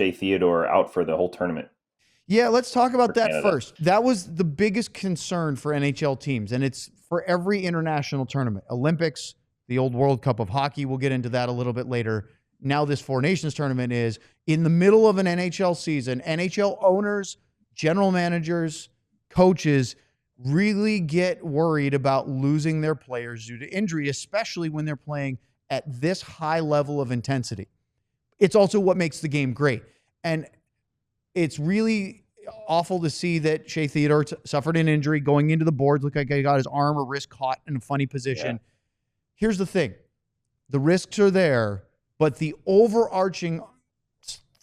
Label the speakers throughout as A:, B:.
A: Shea Theodore out for the whole tournament
B: Yeah, let's talk about
A: for
B: that
A: Canada.
B: first. That was the biggest concern for NHL teams, and it's for every international tournament. Olympics, the old World Cup of Hockey, we'll get into that a little bit later. Now, this Four Nations tournament is in the middle of an NHL season. NHL owners, general managers, coaches really get worried about losing their players due to injury, especially when they're playing at this high level of intensity. It's also what makes the game great. And it's really awful to see that Shea Theodore suffered an injury going into the boards. Looked like he got his arm or wrist caught in a funny position.
A: Yeah.
B: Here's the thing. The risks are there, but the overarching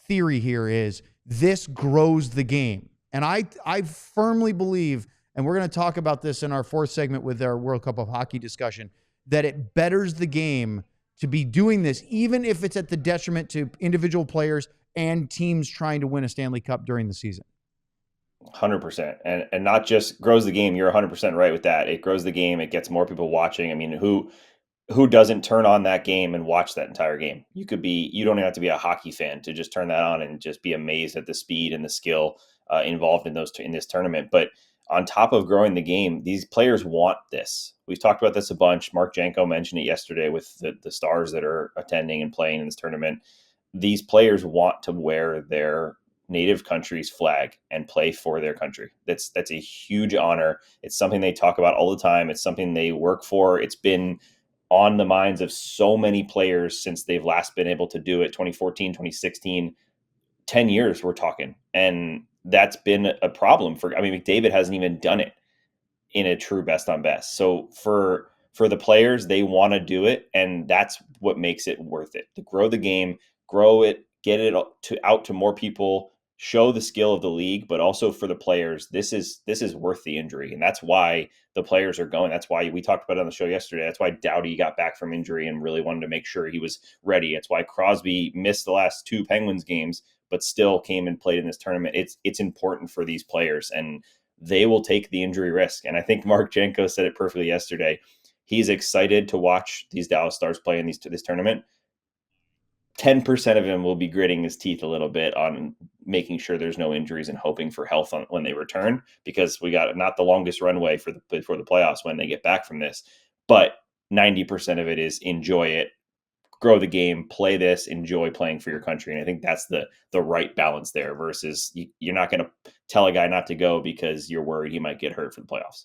B: theory here is this grows the game. And I firmly believe, and we're going to talk about this in our fourth segment with our World Cup of Hockey discussion, that it betters the game to be doing this, even if it's at the detriment to individual players and teams trying to win a Stanley Cup during the season.
A: 100%. And not just grows the game. You're 100% right with that. It grows the game. It gets more people watching. I mean, who doesn't turn on that game and watch that entire game? You don't even have to be a hockey fan to just turn that on and just be amazed at the speed and the skill involved in this tournament. But on top of growing the game, these players want this. We've talked about this a bunch. Mark Janko mentioned it yesterday with the stars that are attending and playing in this tournament. These players want to wear their native country's flag and play for their country. That's a huge honor. It's something they talk about all the time. It's something they work for. It's been on the minds of so many players since they've last been able to do it. 2014, 2016, 10 years we're talking. And that's been a problem McDavid hasn't even done it in a true best on best. So for the players, they want to do it, and that's what makes it worth it. To grow the game, grow it, get it out to more people, show the skill of the league, but also for the players, this is worth the injury, and that's why the players are going. That's why we talked about it on the show yesterday. That's why Doughty got back from injury and really wanted to make sure he was ready. That's why Crosby missed the last 2 Penguins games, but still came and played in this tournament. It's important for these players, and they will take the injury risk. And I think Mark Janko said it perfectly yesterday. He's excited to watch these Dallas Stars play in this tournament. 10% of him will be gritting his teeth a little bit on making sure there's no injuries and hoping for health when they return, because we got not the longest runway for the playoffs when they get back from this. But 90% of it is enjoy it, grow the game, play this, enjoy playing for your country. And I think that's the right balance there versus you're not going to tell a guy not to go because you're worried he might get hurt for the playoffs.